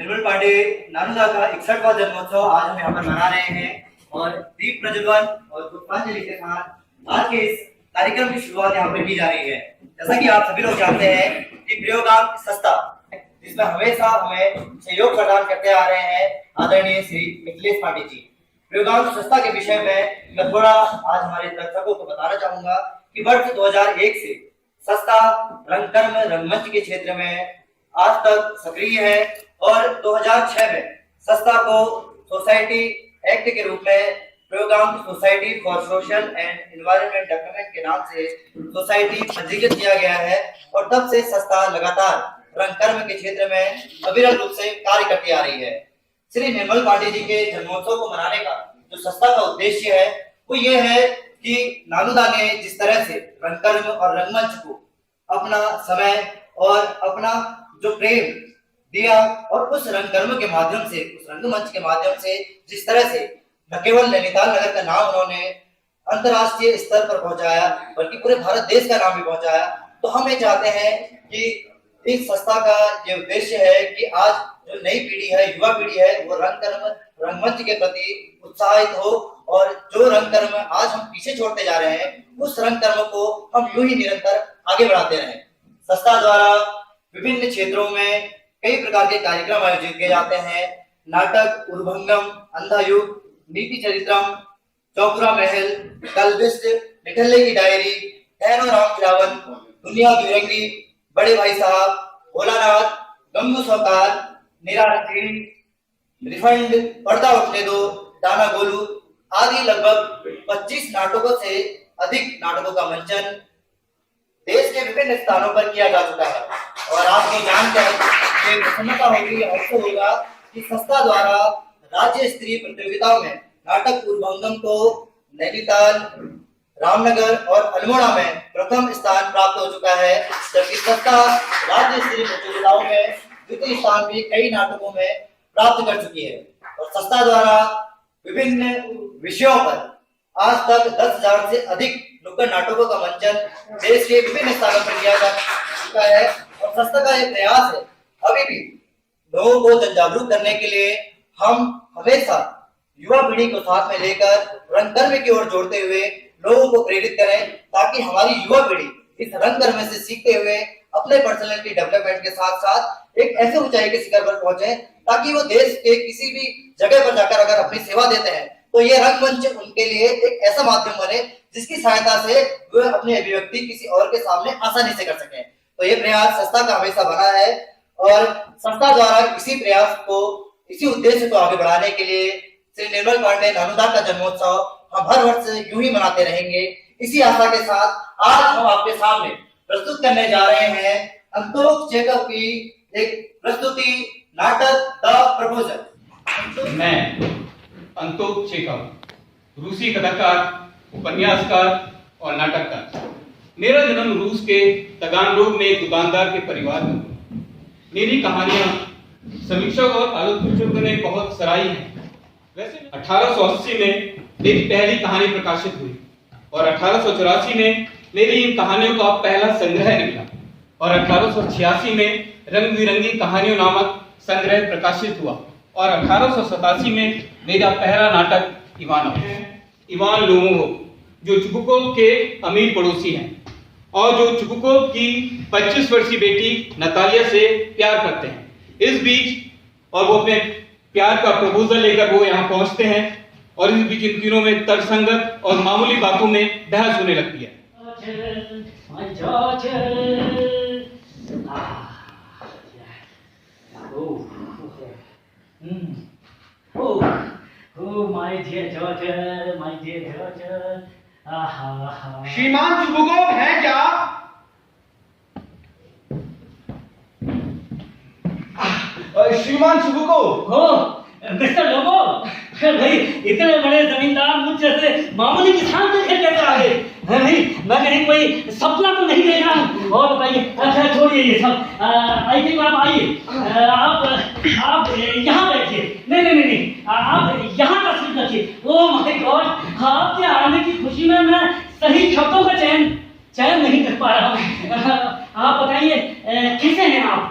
निर्मल पांडे नानुदा का 61वां जन्मोत्सव आज हम यहाँ पर मना रहे हैं और दीप प्रज्वलन और पुष्पांजलि के साथ आज के इस कार्यक्रम की शुरुआत यहाँ पर की जा रही है। जैसा कि आप सभी लोग जानते हैं कि प्रयोगांक संस्था जिसमें हमेशा हमें सहयोग प्रदान करते आ रहे हैं आदरणीय श्री मिथिलेश पांडे जी। प्रयोगांक संस्था के विषय में मैं थोड़ा आज हमारे दर्शकों को बताना चाहूंगा कि वर्ष 2001 से संस्था रंगकर्म रंगमंच के क्षेत्र में आज तक सक्रिय है और 2006 में संस्था को सोसाइटी एक्ट के रूप में प्रयोगांक society for social and environment development के नाम से सोसाइटी पंजीकृत किया गया है और तब से संस्था लगातार रंगकर्म के क्षेत्र में अविरल रूप से कार्य करती आ रही है। श्री निर्मल पांडे जी के जन्मोत्सव को मनाने का जो संस्था का उद्देश्य है वो ये है कि नानुदा ने जिस तरह से रंगकर्म और रंगमंच को अपना समय और अपना जो प्रेम दिया और उस रंगकर्म के माध्यम से उस रंगमंच के माध्यम से जिस तरह से न केवल नैनीताल नगर का नाम उन्होंने अंतर्राष्ट्रीय स्तर पर पहुंचाया बल्कि पूरे भारत देश का नाम भी पहुंचाया, तो हम ये चाहते हैं कि इस संस्था का ये उद्देश्य है कि आज जो नई पीढ़ी है, युवा पीढ़ी है, वो रंगकर्म रंगमंच के प्रति उत्साहित हो और जो रंगकर्म आज हम पीछे छोड़ते जा रहे हैं उस रंगकर्म को हम यूं ही निरंतर आगे बढ़ाते रहें। संस्था द्वारा विभिन्न क्षेत्रों में कई प्रकार के कार्यक्रम आयोजित किए जाते हैं। नाटक, उर्भंगम, अंधायुग, नीति चरित्रम, चौपुरा महल, कलबिस्ट, निठल्ले की डायरी, ठहरो राम खिलावन, दुनिया दुरंगी, बड़े भाई साहब, भोलानाथ, गंगू सौकार, निराश्री, रिफंड, पर्दा उठने दो, दाना गोलू आदि लगभग 25 नाटकों से अधिक नाटकों का मंचन देश के विभिन्न स्थानों पर किया जा चुका है। और आपको जानकर ये प्रसन्नता होगी, अवसर होगा कि संस्था द्वारा राज्य स्तरीय प्रतियोगिताओं में नाटक उर्भंगम को नैनीताल, रामनगर और अल्मोड़ा में प्रथम स्थान प्राप्त हो चुका है, जबकि संस्था राज्य स्तरीय प्रतियोगिताओं में द्वितीय स्थान भी कई नाटकों में प्राप्त कर चुकी है। और संस्था द्वारा विभिन्न विषयों पर आज तक 10,000 से अधिक नुक्कड़ नाटकों का मंचन देश के विभिन्न स्थानों पर किया जा चुका है। और संस्था का यह प्रयास है अभी भी लोगों को जन जागरूक करने के लिए हम हमेशा युवा पीढ़ी को साथ में लेकर रंगकर्म की ओर जोड़ते हुए लोगों को प्रेरित करें, ताकि हमारी युवा पीढ़ी इस रंगकर्म से सीखते हुए अपने पर्सनालिटी डेवलपमेंट के साथ साथ एक ऐसे ऊंचाई के शिखर पर पहुंचे ताकि वो देश के किसी भी जगह पर जाकर अगर अपनी सेवा देते हैं तो ये रंगमंच उनके लिए एक ऐसा माध्यम बने जिसकी सहायता से वे अपनी अभिव्यक्ति किसी और के सामने आसानी से कर सकें। तो ये प्रयास संस्था का हमेशा बना है और संस्था द्वारा इसी प्रयास को, इसी उद्देश्य को आगे बढ़ाने के लिए श्री निर्मल पांडे नानुदा का जन्मोत्सव हम हर वर्ष यूं ही मनाते रहेंगे। इसी आशा के साथ आज हम आपके सामने प्रस्तुत करने जा रहे हैं अंतोक चेकअप की एक प्रस्तुति, नाटक द प्रपोजल। मैं अंतोक चेकअप, रूसी कथाकार, उपन्यासकार और नाटककार। मेरा जन्म रूस के तगानरोग में एक दुकानदार के परिवार में हुआ। मेरी कहानियां समीक्षक और आलोचकों ने बहुत सराही हैं। वैसे 1880 में मेरी पहली कहानी प्रकाशित हुई और 1884 में मेरी इन कहानियों का पहला संग्रह निकला और 1886 में रंग बिरंगी कहानियों नामक संग्रह प्रकाशित हुआ और 1887 में मेरा पहला नाटक इवान लोमोव, जो चुबुकोव के अमीर पड़ोसी हैं और जो चुबुकोव की 25 वर्षीय बेटी नतालिया से प्यार करते हैं। इस बीच और वो अपने प्यार का प्रपोजल लेकर वो यहाँ पहुंचते हैं और इस बीच इन तीनों में तर्कसंगत और मामूली बातों में बहस होने लगती है। श्रीमान चुबुकोव है क्या? श्रीमान चुबुकोव हो मिस्टर लोगो, भाई इतने बड़े जमींदार मुझ जैसे मामूली किसान से कैसे आ गए? भाई मैं कहीं कोई सपना तो नहीं देख रहा हूँ। और बताइए, अच्छा छोड़िए ये सब, आई थिंक आप आइए, आप यहाँ बैठिए। नहीं नहीं नहीं, आप यहाँ तस्वीर रखिए। ओह माय गॉड, आपके आने की खुशी में मैं सही शब्दों का चयन नहीं कर पा रहा हूँ। आप बताइए किसे हैं आप?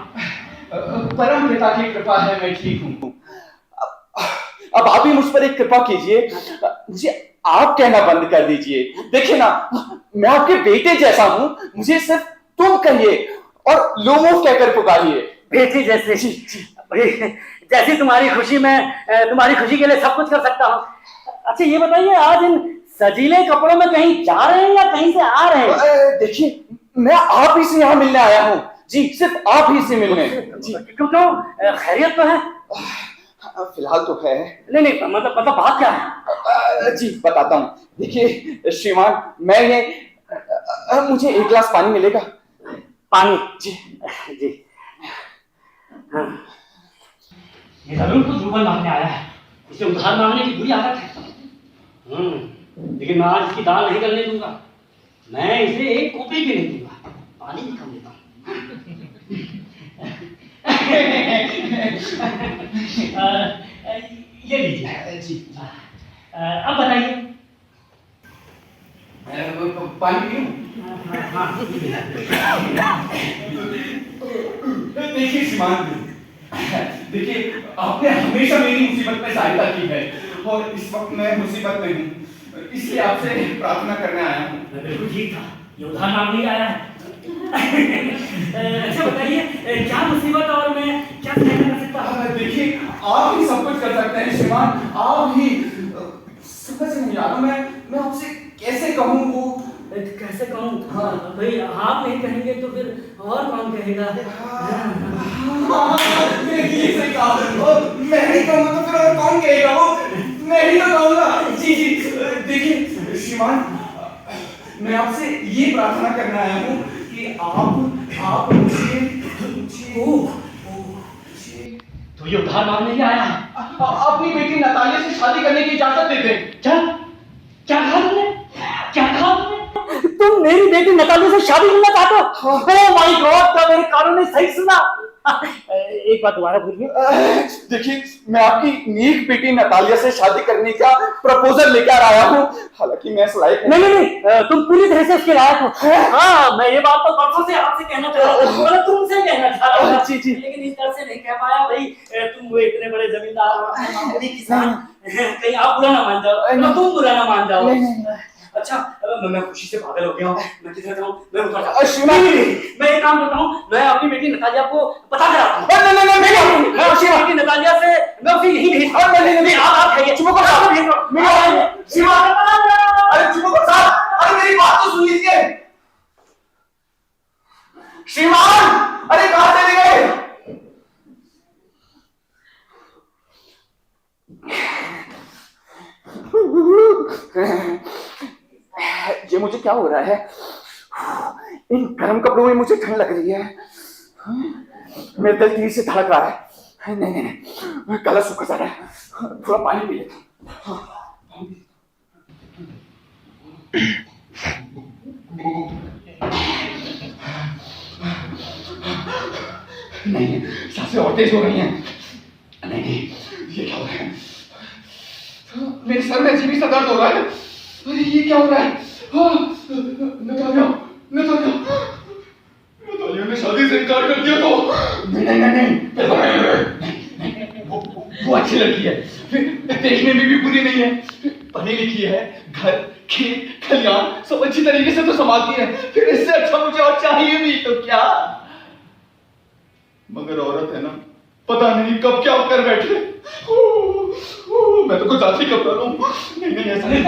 परम पिता की कृपा है, मैं ठीक हूँ। अब आप भी मुझ पर एक कृपा कीजिए, मुझे आप कहना बंद कर दीजिए। देखिए ना, मैं आपके बेटे जैसा हूँ, मुझे सिर्फ तुम कहिए और लोमोफ कहकर पुकारिए। बेटी जैसे जैसी तुम्हारी खुशी, मैं तुम्हारी खुशी के लिए सब कुछ कर सकता हूँ। अच्छा ये बताइए, आज इन सजीले कपड़ों में कहीं जा रहे हैं या कहीं से आ रहे हैं? देखिए, मैं आप ही से यहाँ मिलने आया हूँ जी, सिर्फ आप ही से मिलने जी। क्यों, खैरियत तो है? फिलहाल तो है। नहीं, मतलब बात क्या है? जी बताता हूँ। देखिए श्रीमान, मैं ये मुझे एक गिलास पानी मिलेगा? पानी? जी जी। हाँ। ये जरूर कुछ रुपए मांगने आया है, इसे उधार मांगने की बुरी आदत है। लेकिन मैं आज इसकी दाल नहीं करने दूंगा, मैं इसे एक कॉपी भी नहीं दूंगा, पानी भी कम देता हूँ। ये लीजिए जी। अब बताइए। पानी पीऊं? देखिए श्रीमान, देखिए आपने हमेशा मेरी मुसीबत में सहायता की है और इस वक्त मैं मुसीबत में हूँ, इसलिए आपसे प्रार्थना करने आया हूँ। बिल्कुल ठीक था, ये उधार मांगने आया है। अच्छा बताइए, क्या मुसीबत और मैं क्या सहायता कर सकता हूँ? देखिए आप ही सब कुछ कर सकते हैं श्रीमान, आप ही। समझ नहीं आ रहा मैं आपसे कैसे कहूँ वो। कैसे कहूँ? हाँ भाई, आप नहीं कहेंगे तो फिर और कौन कहेगा? ये सही कहा, मैं नहीं कहूँगा तो फिर और कौन कहेगा? वो मैं ही तो कहूँगा। जी देखिए श्रीमान, मैं आपसे ये प्रार्थना करने आया हूँ कि आप मुझे तो ये उधार मांगने ही आया है? अपनी बेटी नतालिया से शादी करने की इजाजत देते। क्या कहा तुमने? तुम मेरी बेटी नतालिया से शादी करना चाहते हो? ओह माय गॉड, क्या मेरे कानों ने सही सुना? एक बात दोबारा बोलिए। देखिए, मैं आपकी नेक बेटी नतालिया से शादी करने का प्रपोजल लेकर आया हूँ, हालांकि मैं इस लायक नहीं, तुम पूरी तरह से इसके लायक हो। हाँ, मैं ये बात तो परसों से आपसे कहना चाह रहा था, मतलब तुमसे कहना चाह रहा था। जी लेकिन इस तरह से नहीं कह पाया भाई, तुम वो इतने बड़े जमींदार और मामूली किसान, कहीं आप बुरा ना मान जाओ, तुम बुरा ना मान जाओ। अच्छा, मैं खुशी से पागल हो गया हूँ, मैं किधर जाऊँ? मैं उतर जाऊँ? मैं एक काम करता हूँ, मैं अपनी बेटी नतालिया को पता कराता हूँ। मैं अपनी बेटी नतालिया से मैं उसे यही भेजता हूँ। नहीं, आप खाइए। चुप करो साहब, अरे चुप करो साहब, अरे मेरी बात तो सुन लीजिए। श्रीमान, अरे कहाँ चले गए? ये मुझे क्या हो रहा है? इन गर्म कपड़ों में मुझे ठंड लग रही है। मेरा दिल तेजी से धड़क रहा है। नहीं, गला सूखा जा रहा है। थोड़ा पानी पी लेता हूं। नहीं, सांसें और तेज हो रही हैं। नहीं, ये क्या हो रहा है? मेरे सर में अजीब सा दर्द हो रहा है। अरे ये क्या हो रहा है? नतालिया ने शादी से इनकार कर दिया तो? नहीं, वो अच्छी लड़की है, देखने में भी बुरी नहीं है, पढ़ी लिखी है, घर खेत खलियान सब अच्छी तरीके से तो संभालती है, फिर इससे अच्छा मुझे और चाहिए भी तो क्या? मगर औरत है ना, पता नहीं कब क्या कर बैठे। मैं तो कुछ ज्यादा ही घबरा रहा हूँ। नहीं ऐसा नहीं।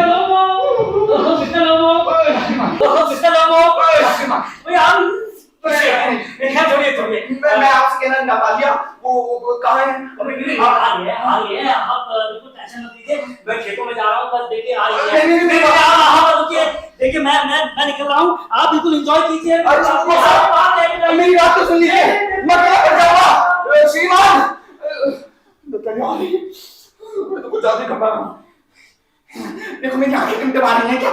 मैं आपसे कहना नतालिया वो कहाँ है? आप बिल्कुल टेंशन मत लीजिए, मैं खेतों में जा रहा हूँ, बस देखिए आइए। देखिए मैं निकल रहा हूँ, आप बिल्कुल एंजॉय कीजिए। मेरी बात तो सुन लीजिए, मैं क्या कर जाऊँगा श्रीमान? मैं तो कुछ ज्यादा घबरा रहा हूँ। देखो मेरी आंखें टिमटिमा रही हैं क्या?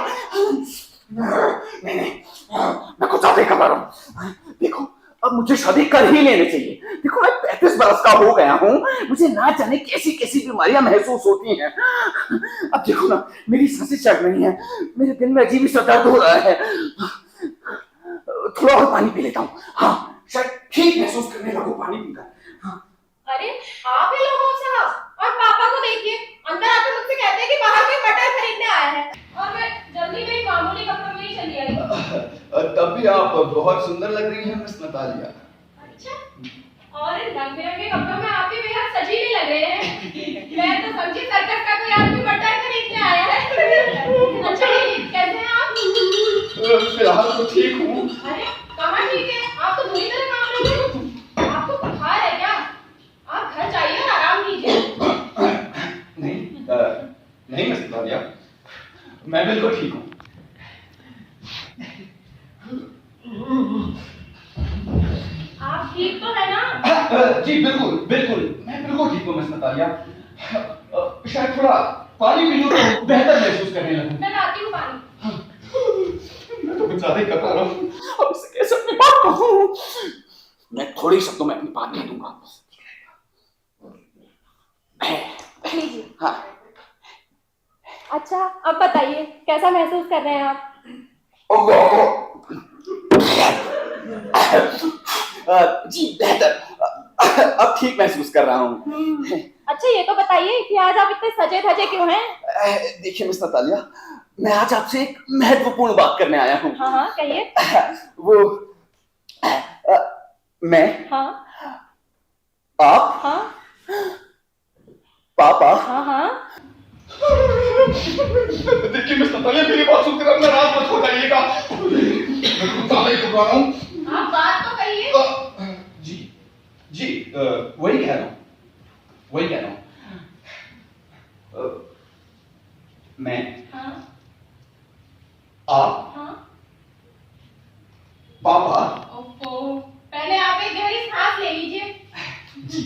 नहीं, मैं कुछ ज्यादा घबरा रहा हूँ। देखो अब मुझे शादी कर ही लेनी चाहिए। देखो मैं 35 बरस का हो गया हूँ, मुझे ना जाने कैसी कैसी बीमारियां महसूस होती हैं। अब देखो ना, मेरी सांसें चढ़ रही हैं, मेरे दिल में अजीब सा दर्द हो रहा है। थोड़ा और पानी पी लेता हूँ, हाँ शायद ठीक महसूस करने लगूं पानी पीकर। अरे आप ही लोगों साहब और पापा को देखिए अंदर आकर मुझसे कहते हैं कि बाहर कोई मटर खरीदने आया है और मैं जल्दी में ही मामूली कपड़ों में ही चली आई। तब भी आप बहुत सुंदर लग रही हैं मिस नतालिया। अच्छा और इन रंग बिरंगे कपड़ों में आप भी बेहद सजीली लग रहे हैं। मैं तो समझी सर्कस का कोई आदमी मटर खरीदने आया है। अच्छा कैसे हैं आप? फिलहाल तो ठीक हूँ। अरे कहाँ ठीक है, आप तो बुरी तरह काम रहे हैं। आपको बुखार है क्या? आप घर जाइए और आराम कीजिए। नहीं मिस नतालिया, मैं बिल्कुल ठीक हूँ। आप ठीक तो है ना? जी बिल्कुल बिल्कुल, मैं बिल्कुल ठीक हूँ मिस नतालिया। शायद थोड़ा पानी पी लूं तो बेहतर महसूस करने लगूं। मैं लाती हूँ पानी। मैं तो कुछ ज्यादा ही कर रहा हूँ। अब इसे कैसे अपनी बात कहूँ? मैं थोड़े ही शब्दों में अपनी बात कह दूंगा। लीजिए। हाँ। अच्छा अब बताइए कैसा महसूस कर रहे हैं आप? जी बेहतर, अब ठीक महसूस कर रहा हूँ। अच्छा ये तो बताइए कि आज आप इतने सजे धजे क्यों हैं? देखिए मिस नतालिया, मैं आज आपसे एक महत्वपूर्ण बात करने आया हूँ। हाँ हाँ कहिए। वो मैं, हाँ आप, हाँ पापा। हाँ हाँ देखिए मिस नतालिया, मेरी बात सुनकर आप नाराज मत हो जाइएगा। मैं कुछ ज्यादा ही घबरा रहा हूँ। आप बात तो कहिए। जी वही कह रहा हूँ। मैं, हाँ आप, हाँ। पापा। ओहो, पहले आप एक गहरी सांस ले लीजिए। जी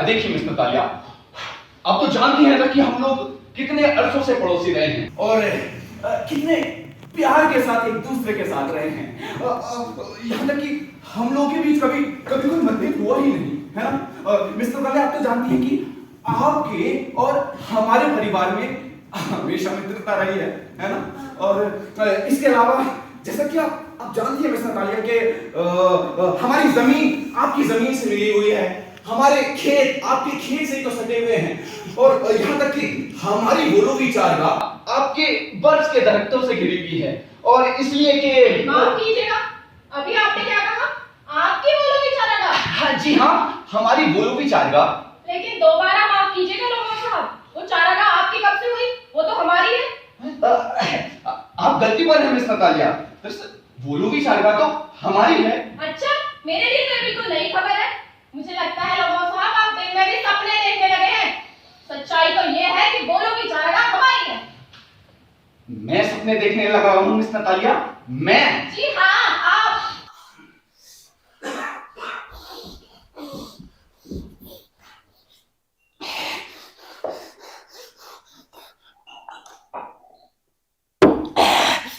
देखिए मिस नतालिया, आप तो जानती हैं ना कि हम लोग कितने अरसों से पड़ोसी रहे हैं और कितने प्यार के साथ एक दूसरे के साथ रहे हैं। यहाँ तक कि हम लोगों के बीच कभी कोई मतभेद हुआ ही नहीं, है ना? मिस नतालिया, आप तो जानती हैं कि आपके और हमारे परिवार में हमेशा मित्रता रही है ना? और इसके अलावा जैसा कि आप जानती हैं मिस नतालिया कि हमारी जमीन आपकी जमीन से मिली हुई है, हमारे खेत आपके खेत से ही तो सटे हुए हैं और यहाँ तक कि हमारी बोलोगी चारगाह आपके बर्फ के दरख्तों से घिरी हुई है। और इसलिए कि माफ कीजिएगा, अभी आपने क्या कहा? आपकी बोलोगी चारागाह? हाँ जी हाँ, हमारी बोलोगी चारगाह। लेकिन दोबारा माफ कीजिएगा लोगों साहब, वो चारागाह आपकी कब से हुई? वो तो हमारी है। आप गलती पर हैं मिस नतालिया, बोलोगी चारगाह तो हमारी है। अच्छा, मेरे लिए तो बिल्कुल नई खबर है। मुझे लगता है लोगों साहब आप दिन में भी सपने देखने लगे हैं। सच्चाई तो ये है कि बोलोगी चारागाह हमारी है। मैं सपने देखने लगा हूँ मिस नतालिया? मैं? जी हाँ आप।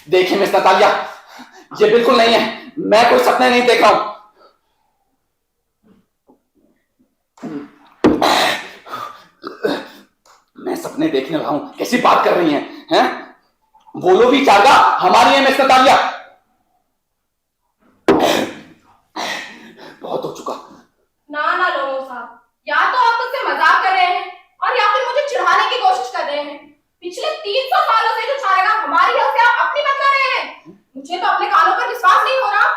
देखिए मिस नतालिया, ये बिल्कुल नहीं है, मैं कोई सपने नहीं देख रहा हूं। मैं सपने देखने लगा हूं? कैसी बात कर रही हैं? बोलो भी चारगाह हमारी है मिस नतालिया। बहुत हो चुका। ना लोगों साहब, या तो आप मुझसे मजाक कर रहे हैं और या फिर मुझे चिढ़ाने की कोशिश कर रहे हैं। पिछले 300 सालों से जो चारागाह हमारी है उसे आप अपनी बता रहे हैं। मुझे तो अपने कानों पर विश्वास नहीं हो रहा।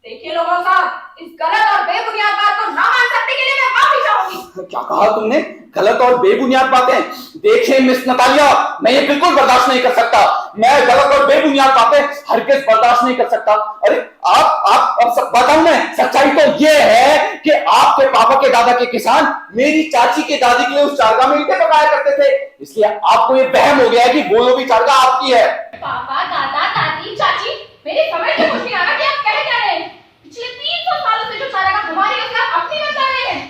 देखिए लोगों साहब, इस गलत और बेबुनियाद बात को ना मान सकने के लिए मैं माफी चाहूंगी। क्या कहा तुमने? गलत और बेबुनियाद बातें? देखिए मिस नतालिया, मैं ये बिल्कुल बर्दाश्त नहीं कर सकता। मैं गलत और बेबुनियाद बातें हरगिज़ बर्दाश्त नहीं कर सकता। अरे आप अब बताऊं मैं, सच्चाई तो ये है कि आपके पापा के दादा के किसान मेरी चाची के दादी के लिए उस चारगाह में ईंटें पकाया करते थे, इसलिए आपको ये वहम हो गया है कि बोलो भी चारगाह आपकी है। पापा, दादा, दादी, चाची, मेरी समझ में कुछ नहीं आ रहा कि आप कह क्या रहे हैं। पिछले 300 सालों से जो चारागाह हमारी है उसे आप अपनी बता रहे हैं।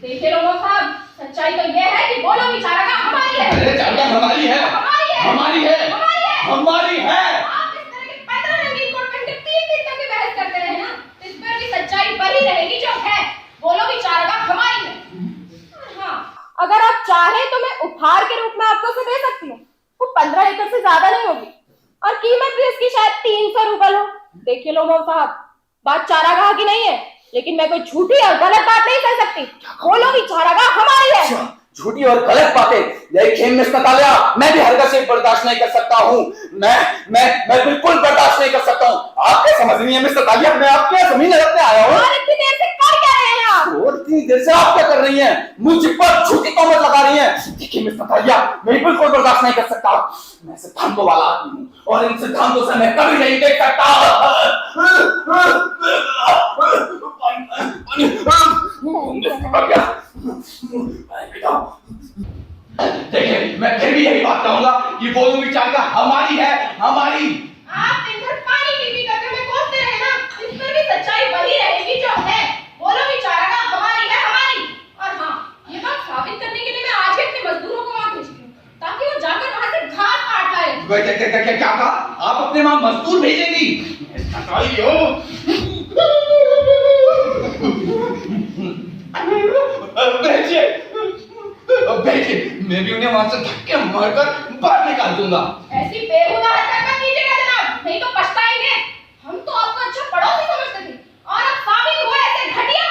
देखिए लोगों साहब, सच्चाई तो ये है कि बोलो भी चारागाह हमारी है। अरे चारगाह हमारी है, हमारी है, हमारी है। आप इस तरह के पैदल रंगीन कोट पहन के 3 दिन तक बहस करते रहे ना, इस पर भी सच्चाई वही रहेगी जो है। बोलो भी चारागाह हमारी है। हाँ, अगर आप चाहे तो मैं उपहार ज्यादा नहीं होगी और कीमत भी इसकी शायद 300 रूपये हो। देखिए लोमो साहब, बात चारागाह की नहीं है, लेकिन मैं कोई झूठी और गलत बात नहीं कर सकती। बोलो भी चारागाह हमारी है। झूठी और गलत बातें देखिए मिस्टर तालिया, मैं भी हरकत से बर्दाश्त नहीं कर सकता हूँ। मैं बिल्कुल बर्दाश्त नहीं कर सकता हूँ। आप क्या समझ रही हैं मिस्टर तालिया, मैं आपके यहाँ जमीन रखने आया हूँ। और इतनी देर से कर क्या रहे हैं आप? और इतनी देर से आप क्या कर रही हैं? मुझ पर झूठी तोहमत लगा रही हैं। देखिए मिस्टर तालिया, मैं बिल्कुल बर्दाश्त नहीं कर सकता। मैं सिद्धांतों वाला आदमी हूँ और इन सिद्धांतों से मैं कभी नहीं देख सकता। देखिए मैं फिर भी यही बात कहूंगा कि बोलूं भी चाहता हमारी है, हमारी। आप दिन भर पानी पी करके हमें कोसते रहे ना, इस पर भी सच्चाई वही रहेगी जो है। बोलो भी चारागाह हमारी है, हमारी। और हाँ, ये बात साबित करने के लिए मैं आज ही अपने मजदूरों को वहां भेजती हूँ ताकि वो जाकर वहां से घास काट लाए। क्या कहा? आप अपने वहां मजदूर भेजेंगी? भेजिए, मैं भी उन्हें वहां से धक्के मारकर बाहर निकाल दूंगा। ऐसी बेहुदा हरकत मत कीजिएगा जनाब, नहीं तो पछताएंगे। हम तो आपको अच्छा पड़ोसी समझते थे और अब साबित हुआ ऐसे घटिया।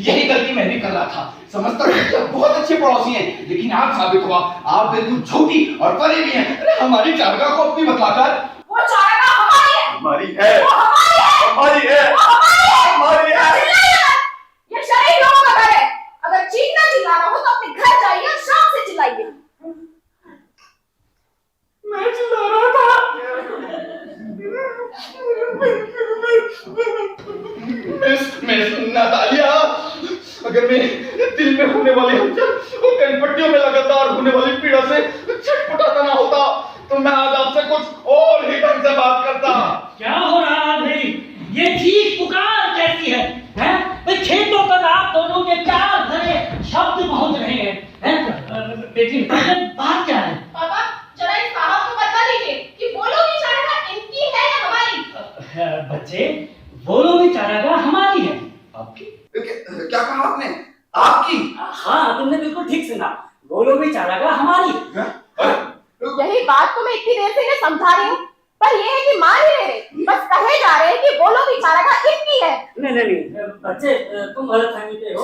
यही गलती मैं भी कर रहा था। समझता था कि आप बहुत अच्छे पड़ोसी हैं, लेकिन आप साबित हुआ आप बिल्कुल झूठी और परे भी हैं। हमारी चारागाह को अपनी बतलाकर। वो चारागाह हमारी है, हमारी है, वो हमारी है, हमारी है, वो हमारी है, हमारी है। चिल्लाइए मत। ये शरीफ लोगों का घर है। अगर चीखना चिल्लाना हो तो अपने घर जाइए और शाम से चिल्लाइए। मैं चिल्ला रहा था। मैं नातालिया, अगर मेरे दिल में होने वाले हलचल और कनपट्टियों में लगातार होने वाली पीड़ा से छटपटाता ना होता तो मैं आज आपसे कुछ और ही ढंग से बात करता। क्या हो रहा है भाई? ये चीख पुकार कैसी है? हैं? भाई खेतों तक आप दोनों के प्यार भरे शब्द पहुंच रहे हैं। बेटी बात क्या है? पापा, जरा इस साहब को बता दीजिए कि बोलो भी चारागाह इनकी है या हमारी? बच्चे, बोलो भी चारागाह हमारी है। आपकी? क्या कहा आपने? आपकी? हाँ, तुमने बिल्कुल ठीक सुना। बोलो भी चारागाह हमारी है। यही बात तो मैं इतनी देर से इन्हें समझा रही हूँ, पर ये है कि मान ही नहीं रहे, बस कहे जा रहे हैं कि बोलो भी चारागाह इनकी है। नहीं बच्चे, तुम गलत फहमी पे हो।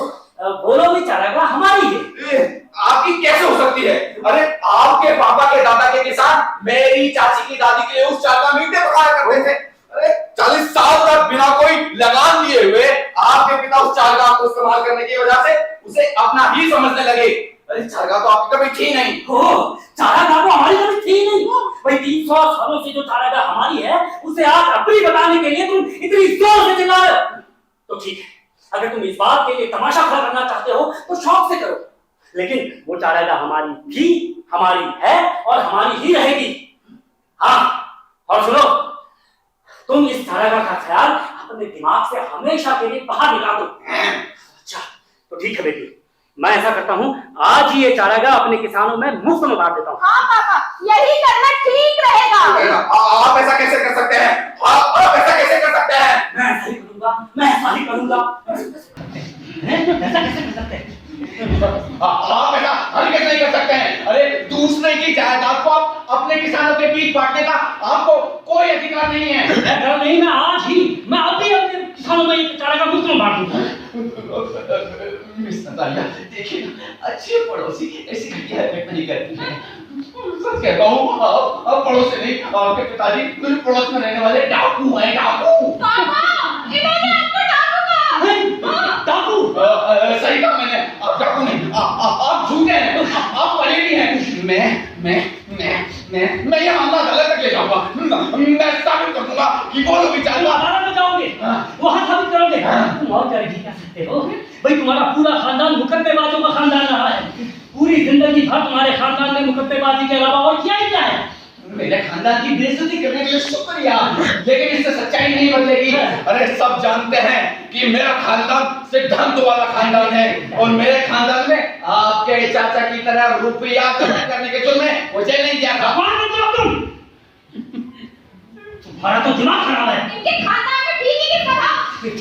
बोलो भी चारागाह हमारी है। आपकी कैसे हो सकती है? अरे आपके पापा के दादा के किसान मेरी चाची की दादी के लिए उस चारागाह में ईंटें पकाया करते थे। अरे 40 साल तक बिना कोई लगान लिए हुए आपके पिता उस चारागाह को इस्तेमाल करने की वजह से उसे अपना ही समझने लगे। अरे चारागाह तो आपकी कभी थी नहीं। हो, चारागाह तो हमारी कभी थी नहीं। भाई 300 सालों से जो चारागाह हमारी है उसे आज अपनी बताने के लिए तुम इतनी जोर से चिल्ला रहे हो। तो ठीक है, अगर तुम इस बात के लिए तमाशा खड़ा करना चाहते हो तो शौक से करो, लेकिन वो चारागाह हमारी थी, हमारी है और हमारी ही रहेगी। हाँ, और सुनो, तुम इस चारागाह का ख्याल अपने दिमाग से हमेशा के लिए बाहर निकाल दो। अच्छा, तो ठीक है बेटी, मैं ऐसा करता हूँ, आज ही ये चारागाह अपने किसानों में मुफ्त में बांट देता हूँ। हाँ पापा, यही करना ठीक रहेगा। आप ऐसा कैसे कर सकते हैं? आप ऐसा कैसे कर सकते हैं? मैं ऐसा ही करूंगा, मैं ऐसा ही करूंगा। ऐसा कैसे कर सकते हैं? आप ऐसा हरगिज़ नहीं कर सकते हैं। अरे दूसरे की जायदाद को आप अपने किसानों के बीच बांटने का आपको कोई अधिकार नहीं है। नहीं, मैं आज ही, मैं अभी अपने किसानों में चारागाह मुफ्त में बांट दूंगा। मिस नतालिया, देखिए अच्छे पड़ोसी ऐसी घटिया हरकत नहीं करती हैं। सच कहता हूँ, आप पड़ोसी नहीं, आपके पिताजी मेरे पड़ोस में रहने वाले डाकू हैं, डाकू। पापा, इन्होंने आपको डाकू कहा। डाकू? सही कहा मैंने, आप डाकू नहीं, आप झूठे हैं, आप परेडी हैं। मैं ये मामला अदालत तक ले जाऊंगा। मैं साबित कर दूंगा कि वो लोग तुम अदालत में जाओगे, वहां साबित करोगे। तुम और क्या कर सकते हो भाई? तुम्हारा पूरा खानदान मुकद्दमेबाजों का खानदान रहा है। पूरी जिंदगी भर तुम्हारे खानदान में मुकद्दमेबाजी के अलावा और क्या ही क्या है? मेरे खानदान की बेइज्जती करने के लिए शुक्रिया, लेकिन इससे सच्चाई नहीं बदलेगी। अरे सब जानते हैं कि मेरा खानदान सिद्धांत वाला खानदान है और मेरे खानदान में आपके चाचा की तरह रुपया करने के जुर्म में मुझे नहीं दिया था। तुम्हारा तो दिमाग खराब है। इनके खानदान में ठीक ही किस तरह?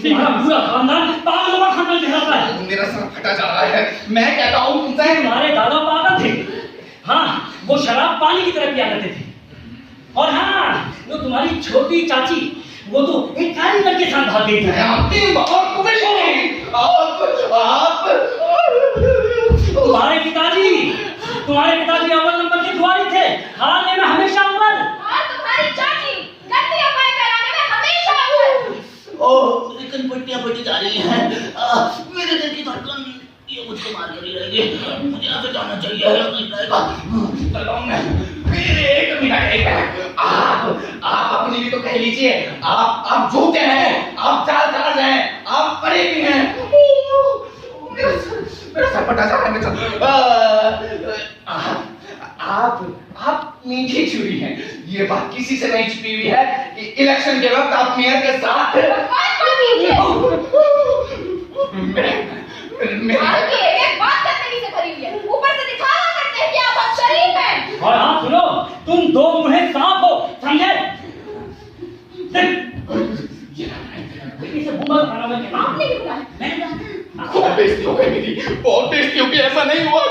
तुम्हारा पूरा खानदान पागलों का खानदान कहलाता है। मेरा सर फटा जा रहा है। मैं कहता हूँ तुमसे, तुम्हारे दादा पागल थे। हाँ, वो शराब पानी की तरह पिया करते थे। और हाँ, वो तुम्हारी छोटी चाची, वो तो एक कारीगर के साथ भाग गई थी। तुम्हारे पिताजी अव्वल नंबर के दुआरी थे, हारने में हमेशा अव्वल। और तुम्हारी चाची गंदी अफवाहें फैलाने में हमेशा अव्वल। ओह, लेकिन पट्टियां बटी जा रही हैं। मेरे दिल की धड़कन ये मुझको मार कर ही रहेगी। मुझे यहाँ से जाना चाहिए। नहीं रहेगा। चल रहा हूँ मैं। फिर एक मिनट। आप अपनी भी तो कह लीजिए। आप झूठे हैं, आप जालसाज हैं, आप फरेबी हैं। मेरा सर फटा जा रहा है। आप मीठी छुरी हैं। ये बात किसी से नहीं छुपी हुई है कि इलेक्शन के वक्त आप मेयर के साथ आपकी एक बात करने से भरी हुई है, ऊपर से दिखावा करते हैं कि आप बहुत शरीफ हैं। और हाँ सुनो, तुम दो मुँहे सांप हो, समझे? आपने क्यों बुलाया? बहुत बेइज्जती हो गई मेरी, बहुत बेइज्जती हो गई। ऐसा नहीं हुआ।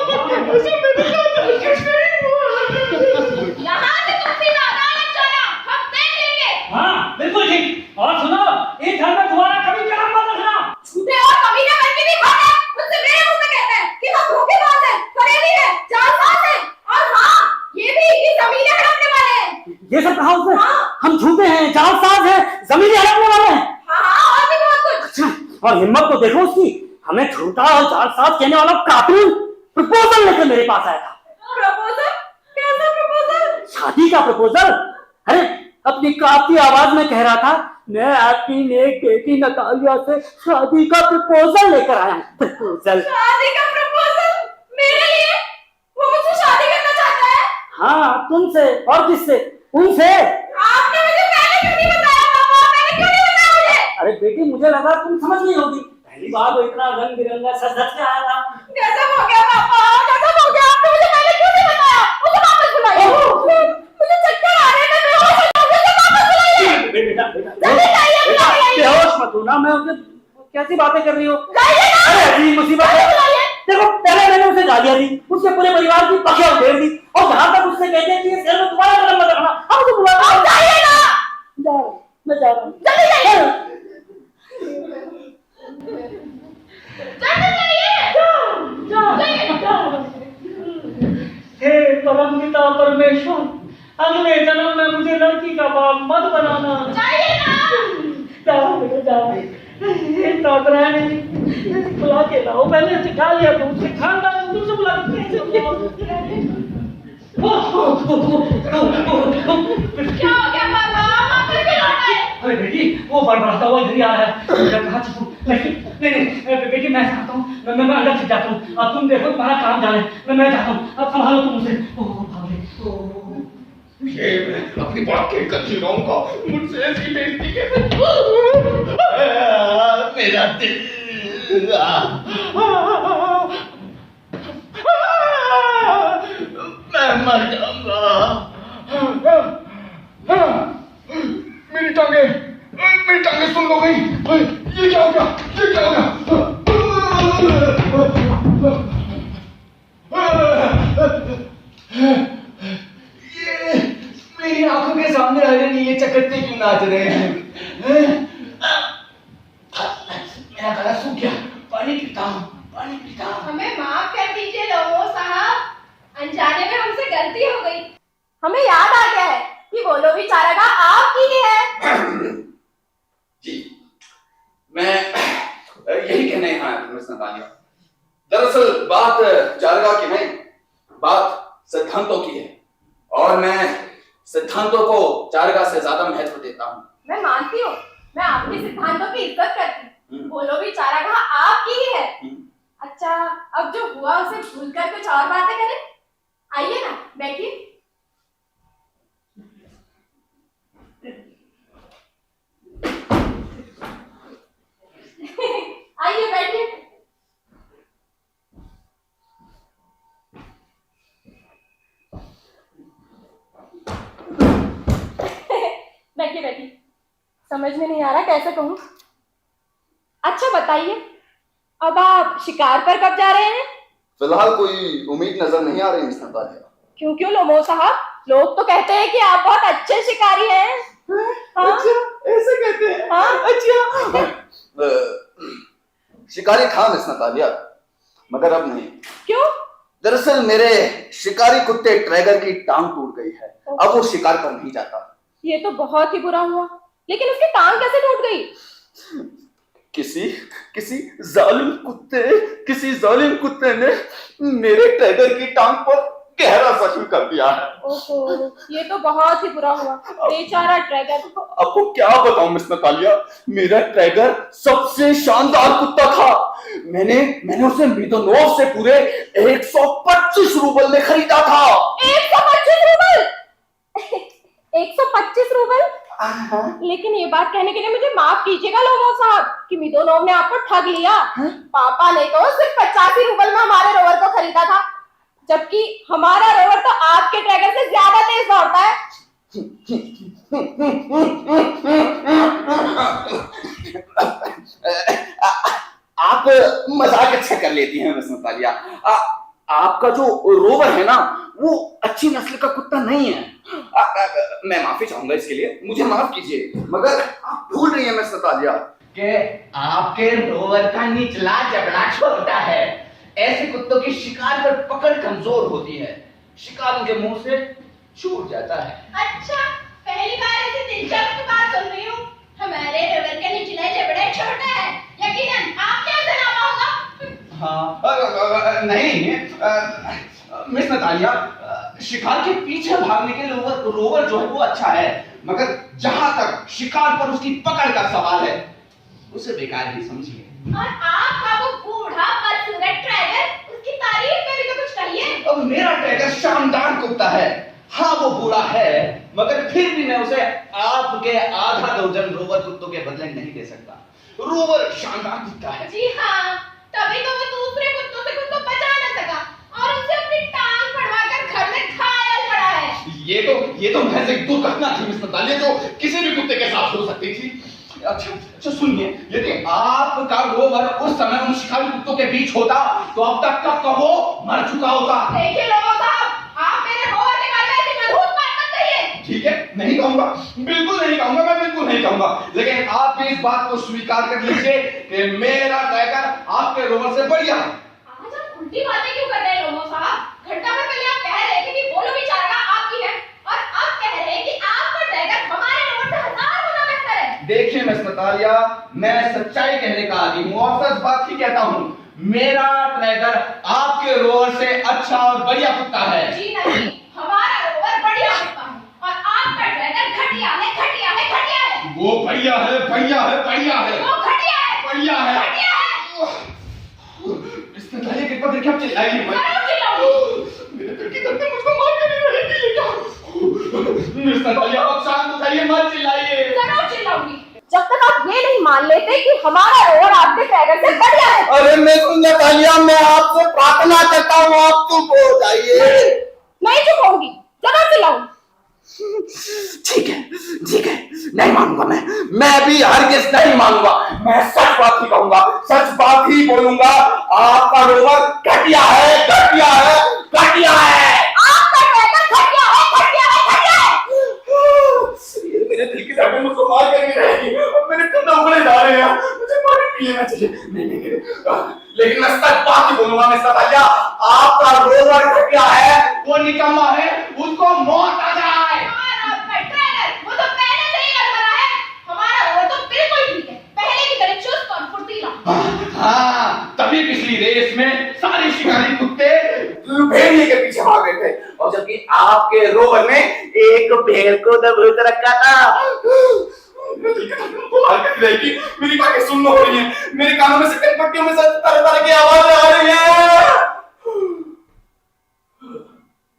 यहाँ से तुम सीधा अदालत जाना, हम देख लेंगे। हाँ बिल्कुल ठीक। और सुनो, इस घर में दोबारा कभी कदम मत रखना। झूठे और कमीने करके भी खाते हैं, मुझसे मेरे मुंह पे कहते हैं कि हम धोखेबाज हैं, फरेबी हैं, जालसाज हैं। और हाँ, ये भी कि जमीनें हड़पने वाले हैं। ये सब कहा उसने? हाँ। हम झूठे हैं, जालसाज हैं, जमीनें हड़पने वाले हैं। हाँ, और भी बहुत कुछ। अच्छा, और हिम्मत तो देखो उसकी, हमें झूठा और जालसाज कहने वाला कार्टून प्रपोजल लेकर मेरे पास आया था। प्रपोजल? कैसा प्रपोजल? शादी का प्रपोजल। अरे अपनी काफी आवाज में कह रहा था, मैं आपकी नेक बेटी नतालिया से शादी का प्रपोजल लेकर आया हूँ। प्रपोजल? शादी का प्रपोजल? मेरे लिए? वो मुझसे शादी करना चाहता है? हाँ, तुमसे। और किससे? उनसे। आपने मुझे पहले क्यों नहीं बताया पापा? पहले क्यों नहीं बताया मुझे? अरे बेटी, मुझे लगा तुम समझ नहीं होगी। पहली बार वो इतना रंग बिरंगा सज धज के आया था। गजब हो गया पापा, गजब हो गया। आपने मुझे पहले क्यों नहीं बताया? मुझे वापस बुलाइए। मुझे चक्कर आ रहे हैं, मैं बेहोश हो जाऊंगी। मुझे वापस बुलाइए। बेटा जल्दी जाइए, बुलाइए। बेहोश मत होना। मैं उसे कैसी बातें कर रही हो? जाइए ना। अरे अजीब मुसीबत है। बुलाइए। देखो, पहले मैंने उसे गालियां दी, उसके पूरे परिवार की पखियां उधेड़ दी, और जहां तक उससे कहते हैं कि ये शहर में तुम्हारा कदम मत रखना, हम उसे बुला आप जाइए ना। जा रहा हूं, मैं जा रहा हूं। जल्दी जाइए। जल्दी जाइए। हे परम पिता परमेश्वर, अगले जन्म में मुझे लड़की का बाप मत बनाना। जाइए ना। जाओ बेटा जाओ। बुला के लाओ। मैंने सिखा लिया, तुम सिखाना, तुमसे बुला के कैसे क्या हो गया पापा? आप फिर क्यों लौट आए? अरे बेटी, वो बड़बड़ाता हुआ इधर ही आ रहा है। मैं कहाँ छुपूं? नहीं बेटी, मैं चाहता हूँ, मैं अंदर छिप जाता हूँ। अब तुम देखो, तुम्हारा काम जाने, मैं जाता हूँ। अब संभालो तुम उसे। ये मैं अपनी बात के कच्ची रहूंगा। मुझसे ऐसी बेइज्जती कैसे? मेरा दिल। मैं मर जाऊंगा। मेरी टांगे सुन लो गई। ये क्या हो गया? ये क्या हो गया? ये मेरी आंखों के सामने हरे नीले चकत्ते क्यों नाच रहे हैं? मेरा गला सूख गया। पानी पीता हूँ, पानी पीता हूँ। हमें माफ कर दीजिए लोगों साहब, अनजाने में हमसे गलती हो गई। हमें याद आ गया है कि वो लोभी चारागाह आपकी ही है। जी, मैं यही कहने यहाँ आया था मिस्टर नतालिया। दरअसल बात चारागाह की नहीं, बात सिद्धांतों की है, और मैं सिद्धांतों को चारागाह से ज्यादा महत्व देता हूँ। मैं मानती हूँ, मैं आपके सिद्धांतों की इज्जत करती हूँ। वो लोभी चारागाह आपकी ही है। अच्छा, अब जो हुआ उसे भूलकर कुछ और बातें करें। आइए ना, बैठिए। आइए बैठिए। बैठिए बैठिए। समझ में नहीं आ रहा कैसे कहूँ। अच्छा बताइए, अब आप शिकार पर कब जा रहे हैं? फिलहाल कोई उम्मीद नजर नहीं आ रही मिस्टर नतालिया। क्यों क्यों लोमो साहब, लोग तो कहते हैं कि आप बहुत अच्छे शिकारी हैं। हाँ? अच्छा, ऐसे कहते हैं? हाँ? अच्छा। शिकारी था मिस नतालिया, मगर अब नहीं। क्यों? दरअसल मेरे शिकारी कुत्ते ट्रैगर की टांग टूट गई है, अब वो शिकार पर नहीं जाता। ये तो बहुत ही बुरा हुआ, लेकिन उसकी टांग कैसे टूट गई? किसी जालिम कुत्ते ने मेरे ट्रैगर की टांग पर गहरा जख्म कर दिया है। ओहो, ये तो बहुत ही बुरा हुआ, बेचारा ट्रैगर। आपको क्या बताऊं मिस नतालिया, मेरा ट्रैगर सबसे शानदार कुत्ता था। मैंने उसे मिदोनोव से पूरे 125 रूबल में खरीदा था। 125 रूबल? 125 रूबल? लेकिन ये बात कहने के लिए मुझे माफ कीजिएगा लोमो साहब कि मिदोनोव ने आपको ठग लिया। पापा ने तो सिर्फ 85 रूबल में हमारे रोवर को खरीदा था, जबकि हमारा रोवर तो आपके ट्रैगर से ज्यादा तेज दौड़ता है। आप मजाक अच्छा कर लेती हैं मिस नतालिया। आपका जो रोवर है ना, वो अच्छी नस्ल का कुत्ता नहीं है। मैं माफी चाहूंगा इसके लिए, मुझे माफ कीजिए, मगर आप भूल रही हैं मिस नतालिया कि आपके रोवर का निचला जबड़ा छोटा है। ऐसे कुत्तों की शिकार पर पकड़ कमजोर होती है, शिकार उनके मुंह से छूट जाता है। अच्छा, पहली बार ऐसी दिलचस्प बात सुन रही हूँ। हमारे रोवर के निचले जबड़े छोटे हैं, यकीनन आप कैसे ना पाऊंगा? हाँ, नहीं मिस नतालिया, शिकार के पीछे भागने के लिए रोवर जो है वो अच्छा है, मगर जहां तक शिकार पर उसकी पकड़ का सवाल है, उसे बेकार ही समझिए। और आपका वो बूढ़ा बदसूरत ट्रैगर, उसकी तारीफ में भी तो कुछ कहिए। अब मेरा ट्रैगर शानदार कुत्ता है। हाँ, वो बूढ़ा है, मगर फिर भी मैं उसे आपके आधा दर्जन रोवर कुत्तों के बदले नहीं दे सकता। रोवर शानदार कुत्ता है। जी हाँ, तभी तो वो दूसरे कुत्तों से खुद को बचा न सका और उसे अपनी टांग पड़वाकर घर में घायल पड़ा है। ये तो महज एक दुर्घटना थी मिस नतालिया, जो किसी भी कुत्ते के साथ हो सकती थी। अच्छा सुनिए, यदि आपका रोवर उस समय उन शिकारी कुत्तों के बीच होता तो अब तक कब का वो मर चुका होता। देखिए लोमो साहब, आप मेरे रोवर के बारे में ऐसी मनहूस बात मत कहिए। ठीक है, नहीं कहूंगा, बिल्कुल नहीं कहूंगा, मैं बिल्कुल नहीं कहूंगा, लेकिन आप भी इस बात को स्वीकार कर लीजिए कि मेरा ट्रैगर आपके रोवर से बढ़िया है। आज आप उल्टी बातें क्यों कर रहे हैं लोमो साहब? घंटा भर पहले आप कह रहे थे कि बोलो भी चारागाह आपकी है, और अब कह रहे हैं कि आपका ट्रैगर हमारे रोवर से 1000 गुना बेहतर है। देखिए मिस नतालिया, मैं सच्चाई कहने का आदी हूँ और सच बात ही कहता हूँ। मेरा ट्रैगर आपके रोवर से अच्छा और बढ़िया कुत्ता है। जी नहीं, हमारा रोवर बढ़िया कुत्ता है और आपका ट्रैगर घटिया है, घटिया है, घटिया है। वो बढ़िया है, बढ़िया है, बढ़िया है। वो घटिया है, बढ़िया है, घटिया है। मिस नतालिया कृपया करके आप चिल्लाइए मत। जरूर चिल्लाऊंगी। मेरे दिल की धड़कन मुझको मार कर नहीं रही थी, क्या? मिस नतालिया आप शांत हो जाइए, मत चिल्लाइए। जरूर चिल्लाऊंगी, जब तक आप ये नहीं मान लेते कि हमारा रोवर आपके ट्रैगर से बढ़िया है। अरे मिस नतालिया, मैं आपसे प्रार्थना करता हूँ, आप चुप हो जाइए। नहीं चुप होंगी, जरूर चिल्लाऊंगी। ठीक है, नहीं मानूंगा मैं भी हरगिज़ नहीं मानूंगा। मैं सच बात ही कहूंगा, सच बात ही बोलूंगा। आपका रोवर घटिया है, घटिया है, घटिया है। आपका ट्रैगर घटिया है, घटिया है, घटिया है। ये मेरे दिल की धड़कन मुझको मार कर नहीं रहेगी, अब मेरे कंधे उगले जा रहे हैं, मुझे पानी पी लेना चाहिए। नहीं, लेकिन मैं सच बात ही बोलूंगा मिस नतालिया, आपका रोवर घटिया है, वो निकम्मा है, उसको मौत आ जाए। और आपका ट्रैगर, वो तो पहले से ही गड़बड़ा है। हमारा रोवर तो बिल्कुल ठीक है, पहले की तरह चुस्त और फुर्तीला। हाँ, तभी पिछली रेस में सारे शिकारी कुत्ते भेड़िए के पीछे भाग रहे थे, और जबकि आपके रोवर ने एक भेड़ को दबोच रखा था। मेरी बातें सुन हो रही है, मेरे कानों में से कनपट्टियों में से तरह-तरह की आवाजें आ रही हैं।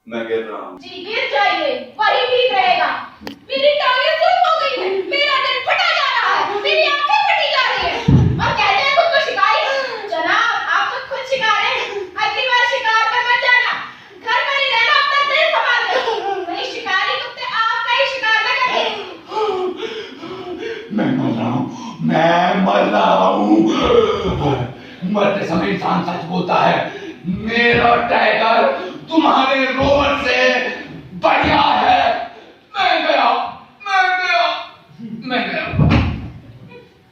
मैं गिर रहा हूँ। जी गिर जाइए, वही ठीक रहेगा। मेरी टांगें सुन्न हो गई हैं, मेरा दिल फटा जा रहा है, मेरी आंखें फटी जा रही हैं, और कहते हैं खुद को शिकारी। जनाब, आप तो खुद शिकार हैं। अगली बार शिकार पर मत जाना, घर पर ही रहना, अपना दिल संभालना। नहीं शिकारी कुत्ते आपका ही शिकार न करें। मैं मर रहा हूँ। मरते समय इंसान सच बोलता है। मेरा टाइगर तुम्हारे रोवर से बढ़िया है। मैं गया।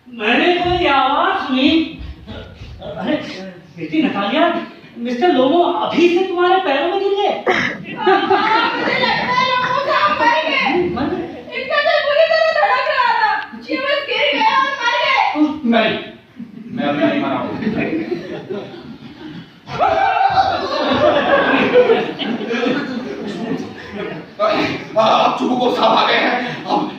मैंने कोई आवाज सुनी। अरे बेटी नतालिया, मिस्टर लोमो अभी से तुम्हारे पैरों में गिर गए। मुझे लगता है लोमो साहब मर गए। इनका दिल पूरी तरह धड़क रहा था कि बस गिर गए और मर गए। नहीं, मैं अभी नहीं मरा हूं। अब चुबुको साहब आ गए हैं।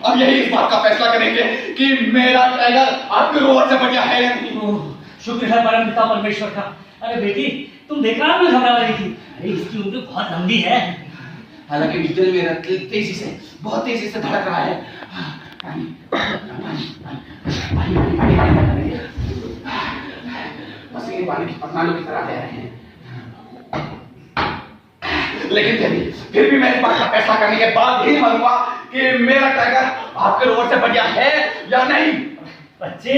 अब यही इस बात का फैसला करेंगे कि मेरा टाइगर आपके रोवर से बढ़िया है या नहीं। शुक्र है परम पिता परमेश्वर का। अरे बेटी, तुम बेकार में घबरा रही थी। अरे इसकी उम्र बहुत लंबी है। हालांकि दिल मेरा तेजी से, बहुत तेजी से धड़क रहा है। पसीने पानी की पखनालों की तरह बह रहे हैं। लेकिन फिर भी मैं इस बात का फैसला करने के बाद ही मानूंगा कि मेरा टाइगर आपके रोवर से बढ़िया है या नहीं। बच्चे,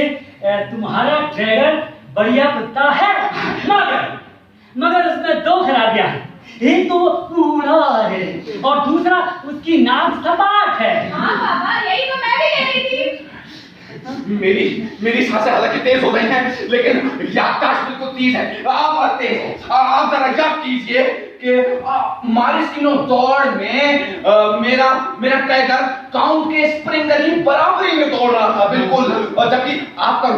तुम्हारा ट्रैगर बढ़िया कुत्ता है, मगर उसमें दो खराबियां हैं। एक तो वो बूढ़ा है और दूसरा उसकी नाक सपाट है। हाँ पापा, यही तो मैं भी कह रही थी। मेरी सांसें हालांकि तेज हो गई हैं, लेकिन याददाश्त बिल्कुल तेज है। आप तेज है। आप जरा याद कीजिए कि मारिस्किनो दौड़ में मेरा टाइगर काउंट के स्प्रिंगर की बराबरी में दौड़ रहा था, बिल्कुल। और जबकि आपका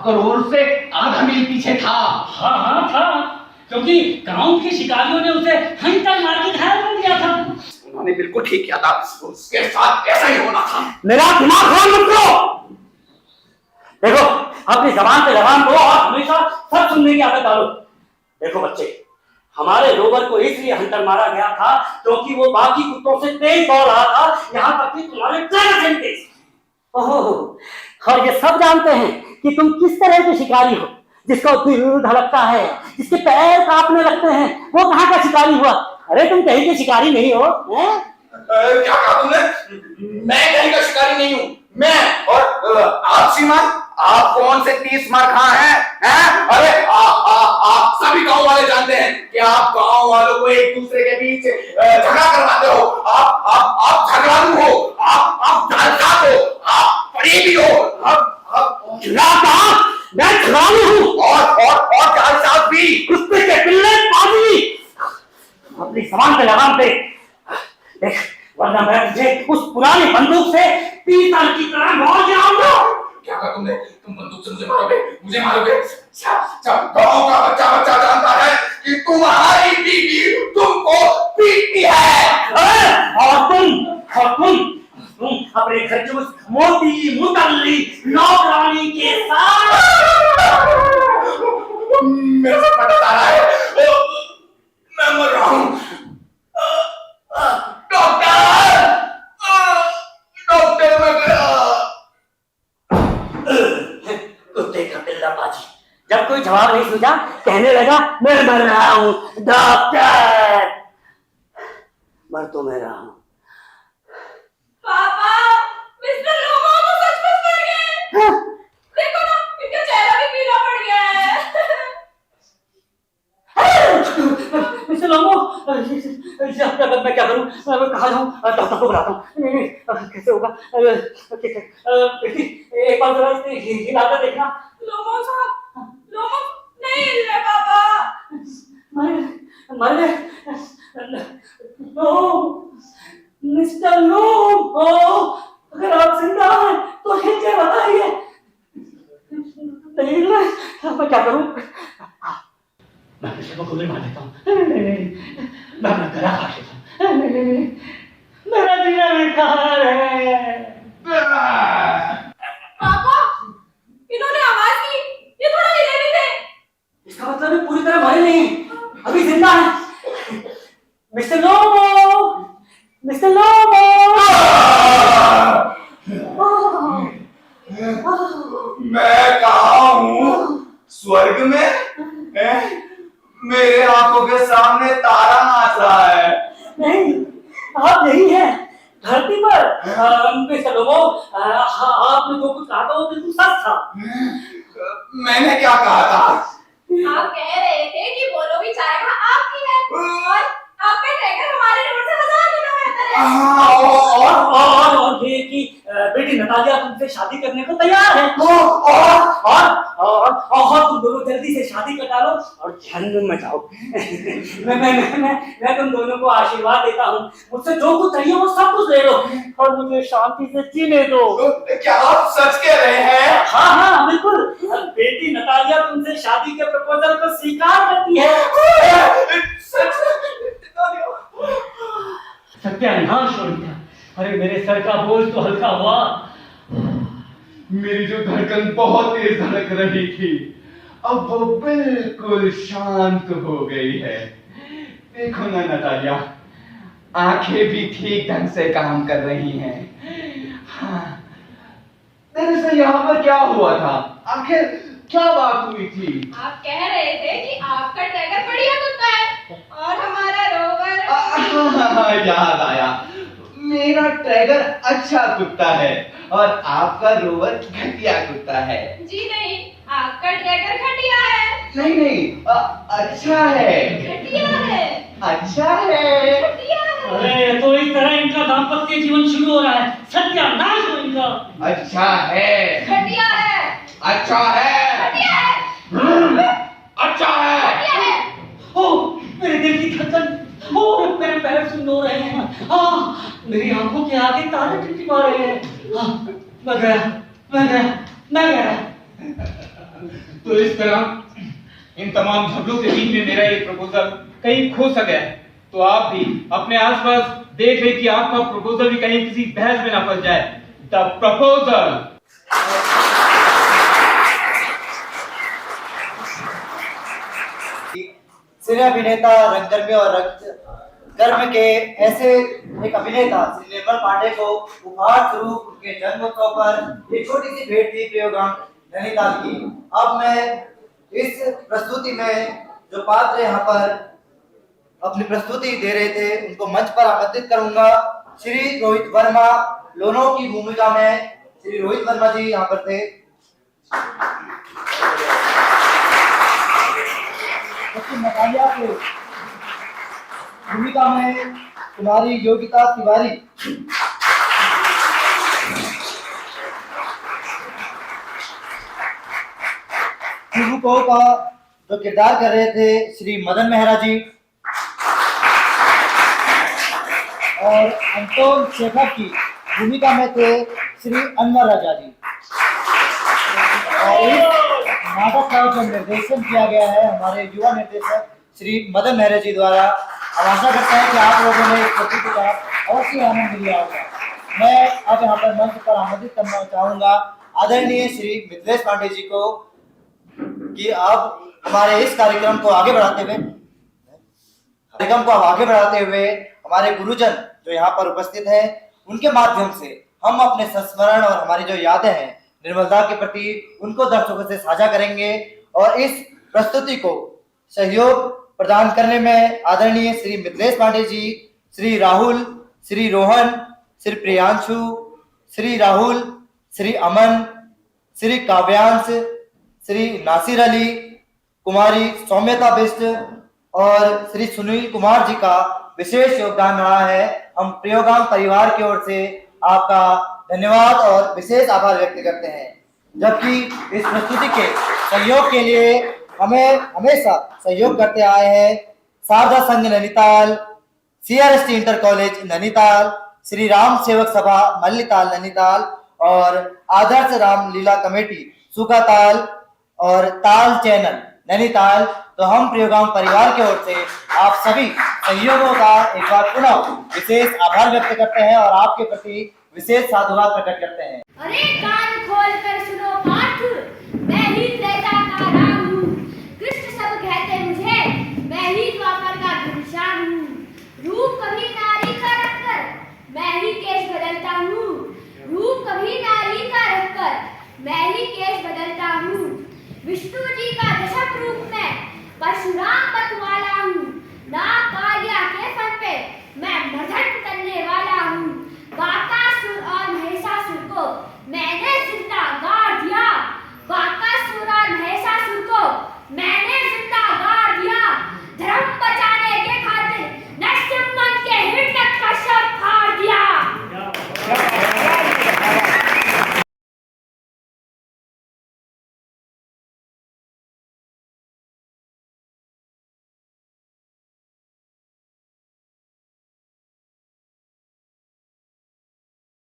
रोवर उससे आधा मील पीछे था। हाँ था, क्योंकि काउंट के शिकारियों ने उसे हंटर मार के घायल कर दिया था। उन्होंने बिल्कुल ठीक किया था। उसके साथ ऐसा ही होना था। मेरा दिमाग खराब मत करो। देखो, अपनी जबान पे लगाम दो और हमेशा सब सुनने की आदत डालो। देखो बच्चे, हमारे रोवर को इसलिए हंटर मारा गया था क्योंकि वो बाकी कुत्तों से तेज दौड़ रहा था, यहाँ तक कि तुम्हारे ट्रैगर से तेज। ओहो, और ये सब जानते हैं कि तुम किस तरह के शिकारी हो, जिसका दिल धड़कता है, जिसके पैर कांपने लगते हैं। वो कहाँ का शिकारी हुआ? अरे तुम कहीं के शिकारी नहीं हो, हैं? क्या कहा तुमने? मैं कहीं का शिकारी नहीं हूँ। मैं और आप श्रीमान, आप कौन से 30 मार खा हैं? अरे आप सभी गांव वाले जानते हैं कि आप गांव वालों को एक दूसरे के बीच झगड़ा करवाते हो। आप झगड़ालू हो, आप जालसाज हो, आप फरेबी हो। मैं झगड़ालू हूँ और जालसाज भी। कुत्ते के पिल्ले पाजी। अपनी सामान पे लगाम पे देख, वरना मैं तुझे उस पुरानी बंदूक से पीतल की तरह मार जाऊंगा। क्या कहा तुमने? तुम बंदूक से मुझे मारोगे? गांव का बच्चा जानता है कि तुम्हारी बीवी तुमको पीटती है। और तुम अपने घर की उस मोटी मुतल्ली नौकरानी के साथ मेरे से पता आ रहा है। मैं मर रहा हूँ। डॉक्टर मैं गया। कुत्ते का पिल्ला पाजी जब कोई जवाब नहीं सूझा, कहने लगा मैं मर रहा हूँ डॉक्टर। मर तो मैं रहा हूँ। पापा, मिस्टर लोमो तो सचमुच मर गए। देखो ना, इनका चेहरा भी पीला पड़ गया है। मिस्टर लोमो, मैं क्या करूं? मैं कहाँ जाऊं? डॉक्टर को बुलाता हूँ। नहीं, कैसे होगा? एक बार जरा हिला कर देखना। लोमो साहब, लोमो नहीं हिल रहे पापा। मर गए। मिस्टर लोमो, अगर आप जिंदा हैं तो हिल के बताइए। नहीं हिल रहे, मैं क्या करूं? मैं किसी को गोली मार देता हूँ। मैं अपना गला काट लेता हूँ। मेरा जीना बेकार है। पापा, इन्होंने आवाज की, ये थोड़ा हिले भी थे। इसका मतलब ये पूरी तरह मरे नहीं, अभी जिंदा है। मिस्टर लोमो, मिस्टर लोमो। मैं कहाँ हूँ? स्वर्ग में? मेरे आंखों के सामने तारा नाच रहा है। नहीं, आप नहीं है धरती पर। मिस्टर लोमो, आपने जो कुछ कहा था वो बिल्कुल सच था। मैंने क्या कहा था? आप कह रहे थे कि बोलो भी चाहेगा आपकी है, और और ये कि बेटी नतालिया तुमसे शादी करने को तैयार है। और तुम दोनों जल्दी से शादी कटा लो और जन्म में जाओ। मैं तुम दोनों को आशीर्वाद देता हूँ, मुझसे जो कुछ चाहिए वो सब कुछ ले लो और मुझे शांति से जीने दो। क्या आप सच कह रहे हैं? हाँ बिल्कुल, बेटी नतालिया तुमसे शादी के प्रपोजल को स्वीकार करती है। सत्यानाश हो गया। अरे मेरे सर का बोझ तो हल्का हुआ। मेरी जो धड़कन बहुत तेज धड़क रही थी अब वो बिल्कुल शांत हो गई है। देखो ना नतालिया, आंखें भी ठीक ढंग से काम कर रही हैं। हाँ, दरअसल यहाँ पर क्या हुआ था, आखिर क्या बात हुई थी? आप कह रहे थे कि आपका टाइगर बढ़िया कुत्ता है और हमारा रोवर। याद आया, मेरा टाइगर अच्छा कुत्ता है और आपका रोवर घटिया कुत्ता है। जी नहीं, आपका टाइगर घटिया है। नहीं, अच्छा है। घटिया है। अच्छा है। घटिया है। अरे तो इस तरह इनका दाम्पत्य जीवन शुरू हो रहा है। सत्यानाश हो इनका। अच्छा है। घटिया है। अच्छा है। घटिया है। अच्छा है। घटिया है। ओ मेरे दिल की धड़कन, ओ मेरे पैर सुन हो रहे हैं। मेरी आंखों के आगे तारे टिमटिमा रहे हैं। मैं गया। तो इस तरह इन तमाम झगड़ों के बीच में मेरा ये प्रपोजल कहीं खो सा गया है। तो आप भी अपने आसपास देख ले कि आपका प्रपोजल भी कहीं किसी बहस में ना फंस जाए। The proposal. सिने अभिनेता रंगकर्मी और रंगकर्म के ऐसे एक अभिनेता श्री निर्मल पांडे को उपहार स्वरूप उनके जन्मोत्सव पर एक छोटी सी भेंट थी प्रयोगांग नैनीताल की। अब मैं इस प्रस्तुति में जो पात्र यहाँ पर अपनी प्रस्तुति दे रहे थे उनको मंच पर आमंत्रित करूंगा। श्री रोहित वर्मा, लोनो की भूमिका में श्री रोहित वर्मा जी यहाँ पर थे। नतालिया की भूमिका में कुमारी योगिता तिवारी, शिवको का जो किरदार कर रहे थे श्री मदन मेहरा जी और अंतोन शेखर की भूमिका में थे श्री अनवर राजा जी। और इस नाटक का जो निर्देशन किया गया है हमारे युवा निर्देशक श्री मदन मेहरा जी द्वारा। अब आशा करते हैं कि आप लोगों ने इस प्रस्तुति का अवश्य आनंद लिया होगा। मैं अब यहाँ पर मंच पर आमंत्रित करना चाहूंगा आदरणीय श्री मिथिलेश पांडे जी को कि आप हमारे इस कार्यक्रम को आगे बढ़ाते हुए हमारे गुरुजन जो यहाँ पर उपस्थित हैं उनके माध्यम से हम अपने संस्मरण और हमारी जो यादें हैं निर्मलता के प्रति उनको दर्शकों से साझा करेंगे। और इस प्रस्तुति को सहयोग प्रदान करने में आदरणीय श्री मिथिलेश पांडे जी, श्री राहुल, श्री रोहन, श्री प्रियांशु, श्री राहुल, श्री अमन, श्री काव्यांश, श्री नासिर अली, कुमारी सौम्यता बिष्ट और श्री सुनील कुमार जी का विशेष योगदान रहा है। हम प्रयोगांग परिवार की ओर से आपका धन्यवाद और विशेष आभार व्यक्त करते हैं। जबकि इस प्रस्तुति के सहयोग के लिए हमें हमेशा सहयोग करते आए हैं शारदा संघ Nainital, CRST inter college Nainital, Shri Ram सेवक सभा मल्लीताल नैनीताल और आदर्श रामलीला कमेटी सुखाताल और ताल चैनल नैनीताल। तो हम प्रयोगांग परिवार की ओर से आप सभी सहयोगों का एक बार पुनः विशेष आभार व्यक्त करते हैं और आपके प्रति विशेष साधुवाद प्रकट करते हैं। अरे कान खोल